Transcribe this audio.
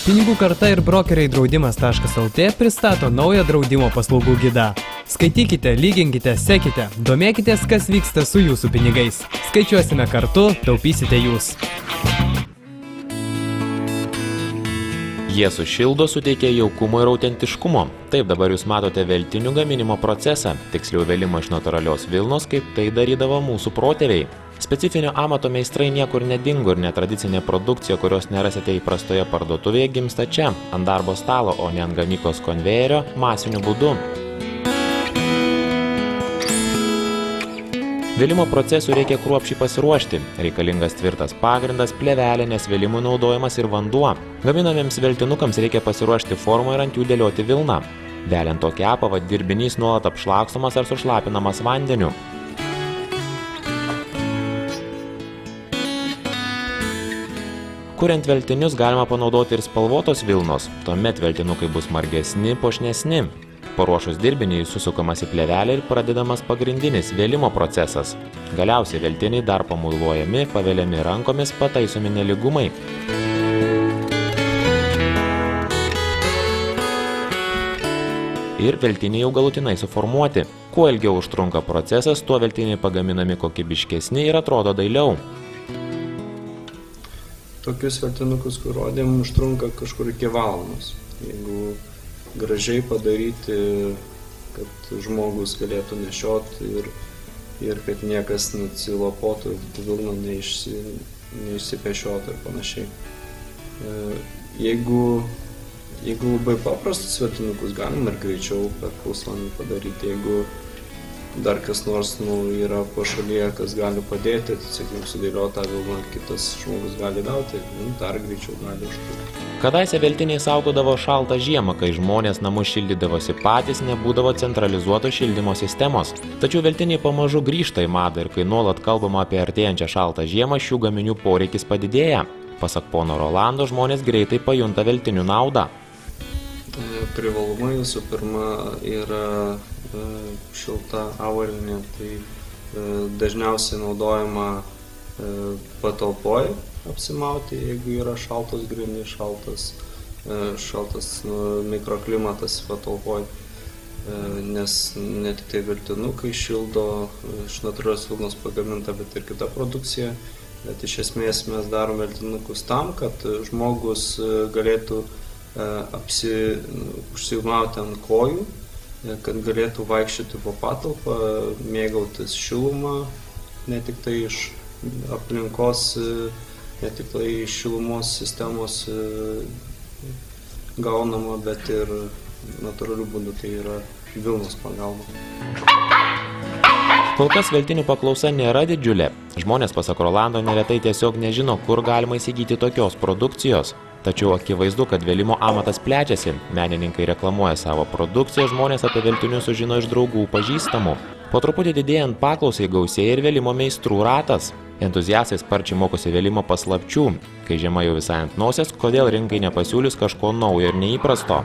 Pinigų karta ir brokeriai draudimas.lt pristato naują draudimo paslaugų gidą. Skaitykite, lyginkite, sekite, domėkitės, kas vyksta su jūsų pinigais. Skaičiuosime kartu, taupysite jūs. Jie sušildo, suteikia jaukumo ir autentiškumo. Taip, dabar jūs matote veltinių gaminimo procesą, tiksliau vėlimo iš natūralios vilnos, kaip tai darydavo mūsų protėviai. Specifinio amato meistrai niekur nedingo ir netradicinė produkcija, kurios nerasite įprastoje parduotuvėje, gimsta čia, ant darbo stalo, o ne ant gamyklos konvejerio, masiniu būdu. Vėlimo procesų reikia kruopščiai pasiruošti. Reikalingas tvirtas pagrindas, plėvelė, nes vėlimui naudojamas ir vanduo. Gaminamiems veltinukams reikia pasiruošti formą ir ant jų dėlioti vilną. Veliant tokį apavą, dirbinys nuolat apšlakstomas ar sušlapinamas vandeniu. Kuriant veltinius galima panaudoti ir spalvotos vilnos, tuomet veltinukai bus margesni, puošnesni. Paruošus dirbinį susukamas į plėvelę ir pradedamas pagrindinis vėlimo procesas. Galiausiai veltiniai dar pamuiluojami, paveliami rankomis, pataisomi nelygumai. Ir veltiniai jau galutinai suformuoti. Kuo ilgiau užtrunka procesas, tuo veltiniai pagaminami kokybiškesni ir atrodo dailiau. Tokius veltinukus, kur rodėm, užtrunka kažkur iki valandos. Jeigu gražiai padaryti, kad žmogus galėtų nešioti ir kad niekas neatsilapotų, vilna neišsipešiotų ir panašiai. Jeigu labai paprastus veltinukus galima ir greičiau per pusvalandį padaryti, jeigu dar kas nors yra pašalyje, kas gali padėti, sakykime, sudėlioti tą vilną, kitas žmogus gali gauti, dar greičiau gali užtrukti. Kadaise veltiniai saugodavo šaltą žiemą, kai žmonės namus šildydavosi patys, nebūdavo centralizuotos šildymo sistemos. Tačiau veltiniai pamažu grįžta į madą ir kai nuolat kalbama apie artėjančią šaltą žiemą, šių gaminių poreikis padidėja. Pasak pono Rolando, žmonės greitai pajunta veltinių naudą. Privalumai visų pirma yra šilta avalynė, tai dažniausiai naudojama patalpoj apsimauti, jeigu yra šaltos grindys, šaltas mikroklimatas patalpoj, nes ne tik tai veltinukai šildo iš natūralios vilnos pagaminta, bet ir kita produkcija. Bet iš esmės mes darom veltinukus tam, kad žmogus galėtų užsimauti ant kojų, kad galėtų vaikščioti po patalpą, mėgautis šilumą, ne tik tai iš aplinkos, ne tik tai iš šilumos sistemos gaunama, bet ir natūralių būdų, tai yra vilnos pagalba. Kol kas veltinių paklausa nėra didžiulė. Žmonės, pasak Rolando, neretai tiesiog nežino, kur galima įsigyti tokios produkcijos. Tačiau akivaizdu, kad vėlimo amatas plečiasi. Menininkai reklamuoja savo produkciją, žmonės apie veltinius sužino iš draugų, pažįstamų. Po truputį didėjant paklausai gausėja ir vėlimo meistrų ratas. Entuziastai sparčiai mokosi vėlimo paslapčių. Kai žiema jau visai ant nosies, kodėl rinkai nepasiūlius kažko naujo ir neįprasto?